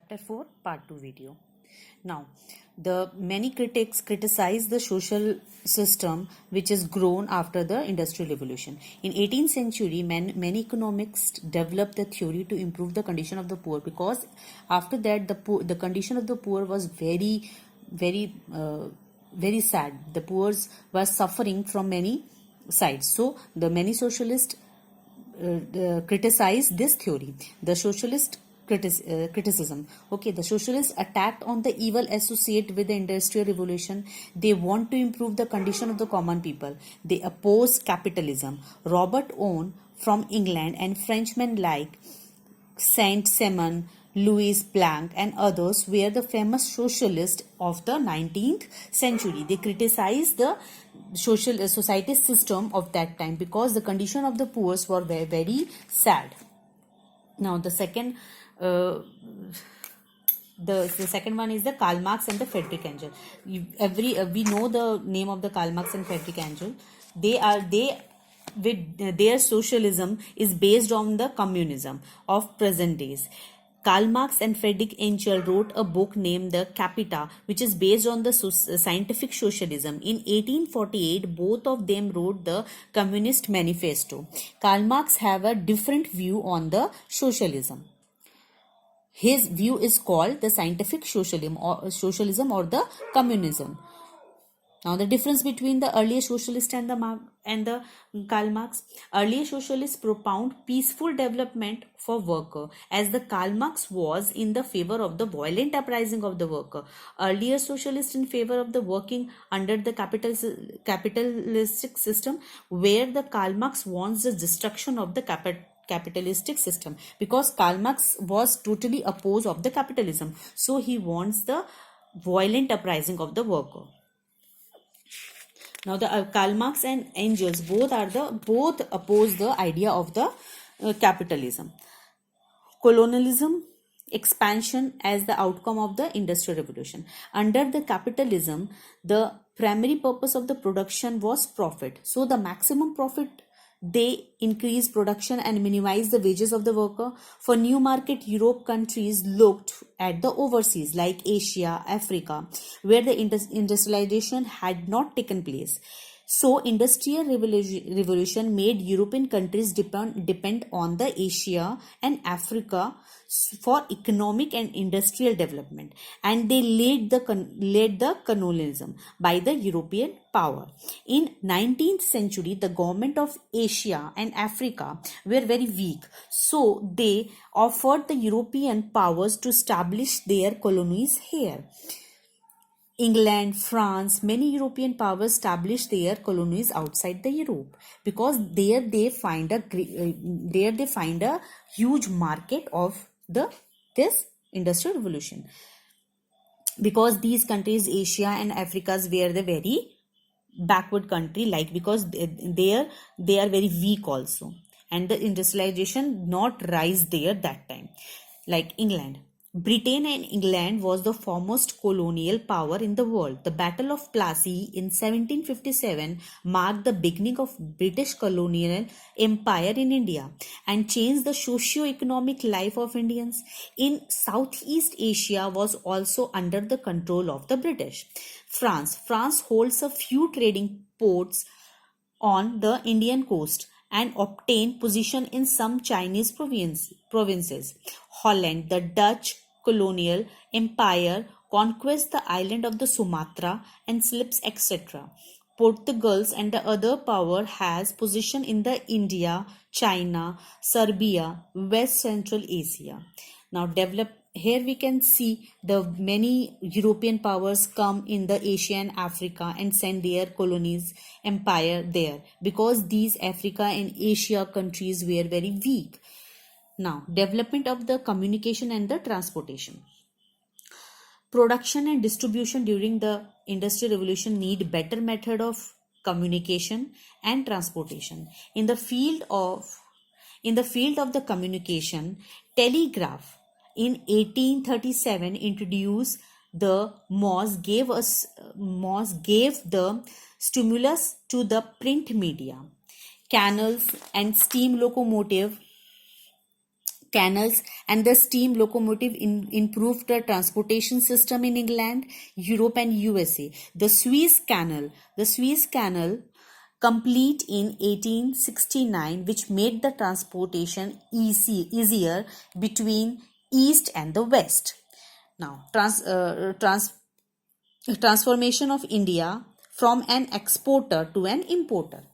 Chapter 4, Part 2 video. Now, the many critics criticize the social system which is grown after the Industrial Revolution. In 18th century, many economists developed the theory to improve the condition of the poor, because after that the condition of the poor was very sad. The poor were suffering from many sides. So the many socialists criticize this theory, the socialist criticism. Okay, the socialists attacked on the evil associated with the Industrial Revolution. They want to improve the condition of the common people. They oppose capitalism. Robert Owen from England and Frenchmen like Saint-Simon, Louis Blanc and others were the famous socialists of the 19th century. They criticized the society system of that time because the condition of the poor were very sad. Now the second one is the Karl Marx and the Friedrich Engels. We know the name of the Karl Marx and Friedrich Engels. Their socialism is based on the communism of present days. Karl Marx and Friedrich Engels wrote a book named The Capita, which is based on the scientific socialism. In 1848, both of them wrote the Communist Manifesto. Karl Marx have a different view on the socialism. His view is called the scientific socialism or the communism. Now the difference between the earlier socialist and the Karl Marx. Earlier socialists propound peaceful development for worker, as the Karl Marx was in the favor of the violent uprising of the worker. Earlier socialists in favor of the working under the capitalistic system, where the Karl Marx wants the destruction of the capitalistic system, because Karl Marx was totally opposed of the capitalism. So he wants the violent uprising of the worker. Now the Karl Marx and Engels both oppose the idea of the capitalism. Colonialism, expansion as the outcome of the Industrial Revolution. Under the capitalism, the primary purpose of the production was profit. So the maximum profit, they increase production and minimize the wages of the worker. For new market Europe countries looked at the overseas like Asia, Africa, where the industrialization had not taken place. So Industrial Revolution made European countries depend on the Asia and Africa for economic and industrial development, and they led the colonialism by the European power. In 19th century, the government of Asia and Africa were very weak, so they offered the European powers to establish their colonies here. England, France, many European powers established their colonies outside the Europe, because there they find a huge market of this Industrial Revolution, because these countries, Asia and Africa, were the very backward country, like because they are very weak also, and the industrialization not rise there that time. Like England, Britain and England was the foremost colonial power in the world. The Battle of Plassey in 1757 marked the beginning of British colonial empire in India and changed the socio-economic life of Indians. In Southeast Asia was also under the control of the British. France holds a few trading ports on the Indian coast and obtained position in some Chinese provinces. Holland, the Dutch colonial empire, conquests the island of the Sumatra and slips, etc. Portugal and the other power has position in the India, China, Serbia, West Central Asia. Now here we can see the many European powers come in the Asia and Africa and send their colonies empire there, because these Africa and Asia countries were very weak. Now, development of the communication and the transportation. Production and distribution during the Industrial Revolution need better method of communication and transportation. In the field of the communication, telegraph in 1837 introduced the Morse gave the stimulus to the print media. Canals and steam locomotive canals and the steam locomotive improved the transportation system in England, Europe and USA. The Suez Canal complete in 1869, which made the transportation easier between east and the west. Now, transformation of India from an exporter to an importer.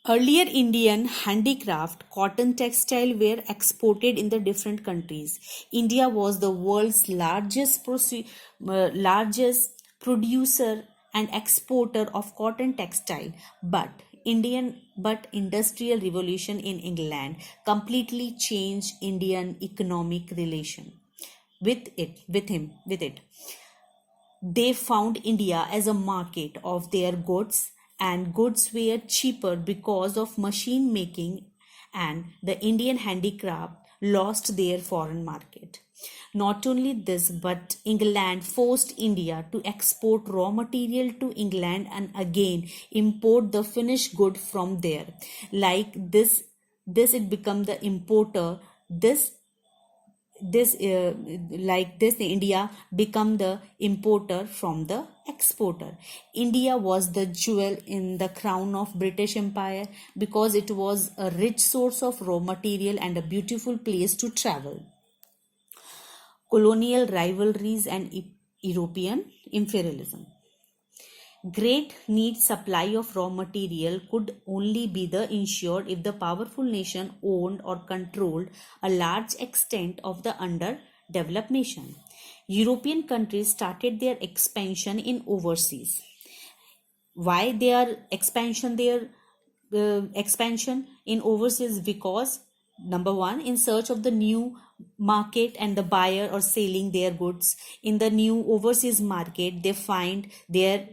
Earlier Indian handicraft, cotton textile were exported in the different countries. India was the world's largest producer and exporter of cotton textile, but industrial revolution in England completely changed Indian economic relation with it. They found India as a market of their goods, and goods were cheaper because of machine making, and the Indian handicraft lost their foreign market. Not only this, but England forced India to export raw material to England and again import the finished good from there. Like this it become the importer. India become the importer from the exporter. India was the jewel in the crown of British Empire because it was a rich source of raw material and a beautiful place to travel. Colonial rivalries and European imperialism. Great need supply of raw material could only be ensured if the powerful nation owned or controlled a large extent of the underdeveloped nation. European countries started their expansion in overseas. Why their expansion in overseas? Because number one, in search of the new market and the buyer or selling their goods in the new overseas market, they find a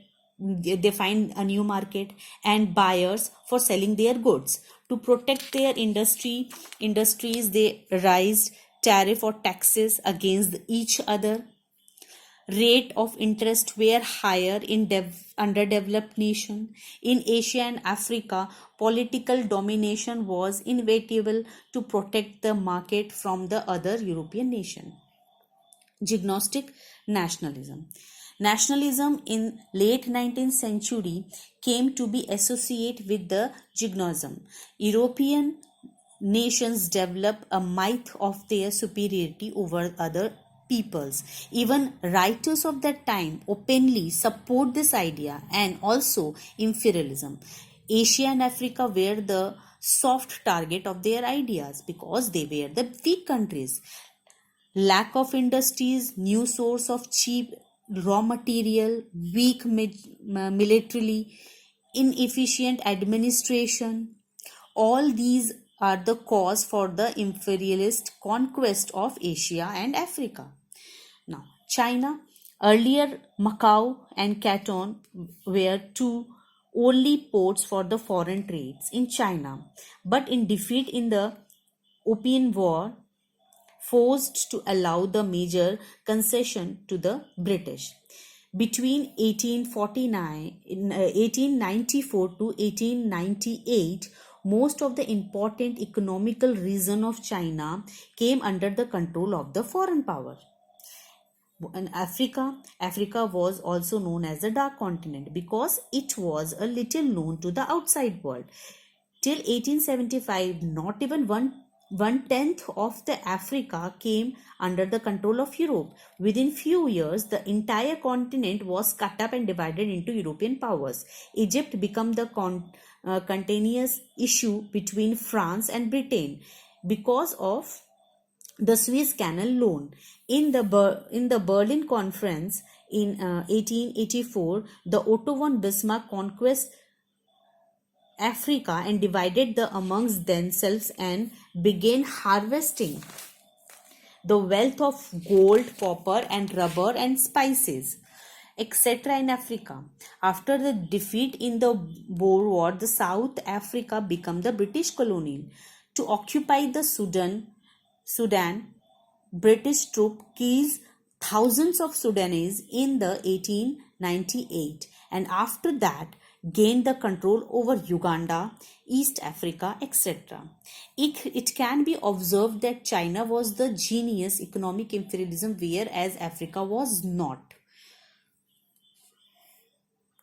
new market and buyers for selling their goods. To protect their industries, they raised tariff or taxes against each other. Rate of interest were higher in underdeveloped nation. In Asia and Africa, political domination was inevitable to protect the market from the other European nation. Gnostic nationalism. Nationalism in late 19th century came to be associated with the Jignosism. European nations developed a myth of their superiority over other peoples. Even writers of that time openly support this idea and also imperialism. Asia and Africa were the soft target of their ideas because they were the weak countries. Lack of industries, new source of cheap raw material, weak militarily, inefficient administration, all these are the cause for the imperialist conquest of Asia and Africa. Now, China, earlier Macau and Canton were two only ports for the foreign trades in China, but in defeat in the Opium War, forced to allow the major concession to the British. Between 1894 to 1898, most of the important economical region of China came under the control of the foreign power. In Africa was also known as the Dark Continent because it was a little known to the outside world. Till 1875, not even one-tenth of the Africa came under the control of Europe. Within few years, the entire continent was cut up and divided into European powers. Egypt became the contentious issue between France and Britain because of the Suez Canal loan. In the Berlin Conference in 1884, the Otto von Bismarck conquered Africa and divided the amongst themselves and began harvesting the wealth of gold, copper and rubber and spices, etc. in Africa. After the defeat in the Boer War, the South Africa became the British colony. To occupy the Sudan, British troops killed thousands of Sudanese in the 1898, and after that gained the control over Uganda, East Africa, etc. It can be observed that China was the genius economic imperialism, whereas Africa was not.